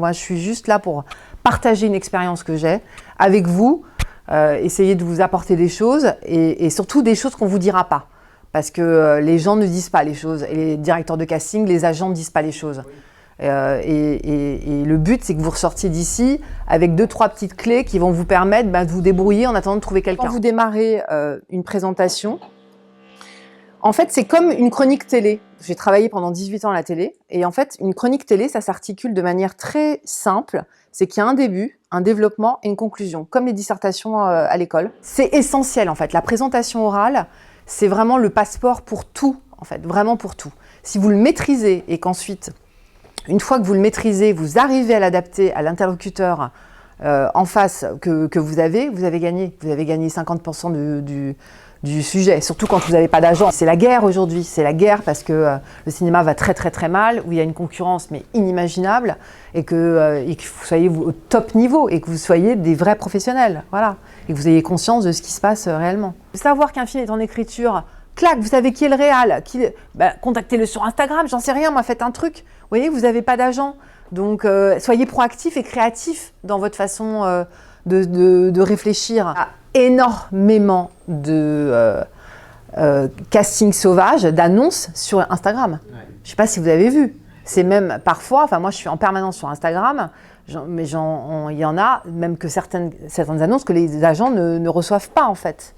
Moi, je suis juste là pour partager une expérience que j'ai avec vous, essayer de vous apporter des choses et surtout des choses qu'on ne vous dira pas. Parce que les gens ne disent pas les choses. Et les directeurs de casting, les agents ne disent pas les choses. Et le but, c'est que vous ressortiez d'ici avec 2-3 petites clés qui vont vous permettre de vous débrouiller en attendant de trouver quelqu'un. Quand vous démarrez une présentation, en fait, c'est comme une chronique télé. J'ai travaillé pendant 18 ans à la télé. Et en fait, une chronique télé, ça s'articule de manière très simple. C'est qu'il y a un début, un développement et une conclusion, comme les dissertations à l'école. C'est essentiel, en fait. La présentation orale, c'est vraiment le passeport pour tout, en fait, vraiment pour tout. Si vous le maîtrisez et qu'ensuite, une fois que vous le maîtrisez, vous arrivez à l'adapter à l'interlocuteur en face que vous avez gagné. Vous avez gagné 50% du sujet, surtout quand vous n'avez pas d'agent. C'est la guerre aujourd'hui, c'est la guerre parce que le cinéma va très très très mal, où il y a une concurrence mais inimaginable, et que vous soyez au top niveau, et que vous soyez des vrais professionnels, voilà, et que vous ayez conscience de ce qui se passe réellement. Savoir qu'un film est en écriture, clac, vous savez qui est le réal, contactez-le sur Instagram, j'en sais rien, moi faites un truc. Vous voyez, vous n'avez pas d'agent, donc soyez proactif et créatif dans votre façon de réfléchir. Énormément de casting sauvage, d'annonces sur Instagram. Ouais. Je ne sais pas si vous avez vu. C'est même parfois, enfin moi je suis en permanence sur Instagram, mais il y en a même que certaines annonces que les agents ne reçoivent pas en fait.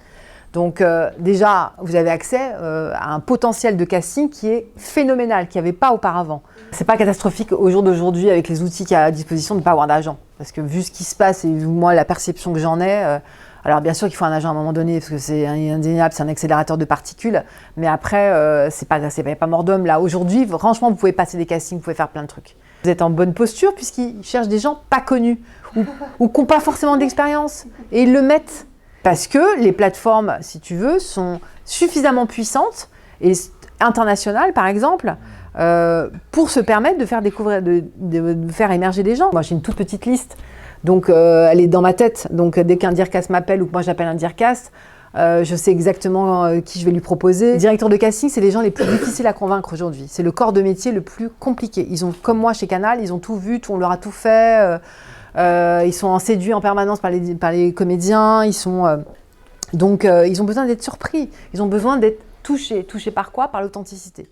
Donc déjà, vous avez accès à un potentiel de casting qui est phénoménal, qu'il n'y avait pas auparavant. C'est pas catastrophique au jour d'aujourd'hui avec les outils qu'il y a à disposition de ne pas avoir d'agent. Parce que vu ce qui se passe et vu moi la perception que j'en ai, alors bien sûr qu'il faut un agent à un moment donné parce que c'est indéniable, c'est un accélérateur de particules, mais après c'est pas mort d'homme là. Aujourd'hui, franchement, vous pouvez passer des castings, vous pouvez faire plein de trucs. Vous êtes en bonne posture puisqu'ils cherchent des gens pas connus ou qui n'ont pas forcément d'expérience et ils le mettent. Parce que les plateformes, si tu veux, sont suffisamment puissantes et internationales, par exemple, pour se permettre de faire découvrir, de faire émerger des gens. Moi, j'ai une toute petite liste, donc elle est dans ma tête. Donc, dès qu'un DIRCAST m'appelle ou que moi j'appelle un DIRCAST, je sais exactement qui je vais lui proposer. Les directeurs de casting, c'est les gens les plus difficiles à convaincre aujourd'hui. C'est le corps de métier le plus compliqué. Ils ont, comme moi chez Canal, ils ont tout vu, on leur a tout fait. Ils sont séduits en permanence par les comédiens, donc ils ont besoin d'être surpris, ils ont besoin d'être touchés. Touchés par quoi? Par l'authenticité.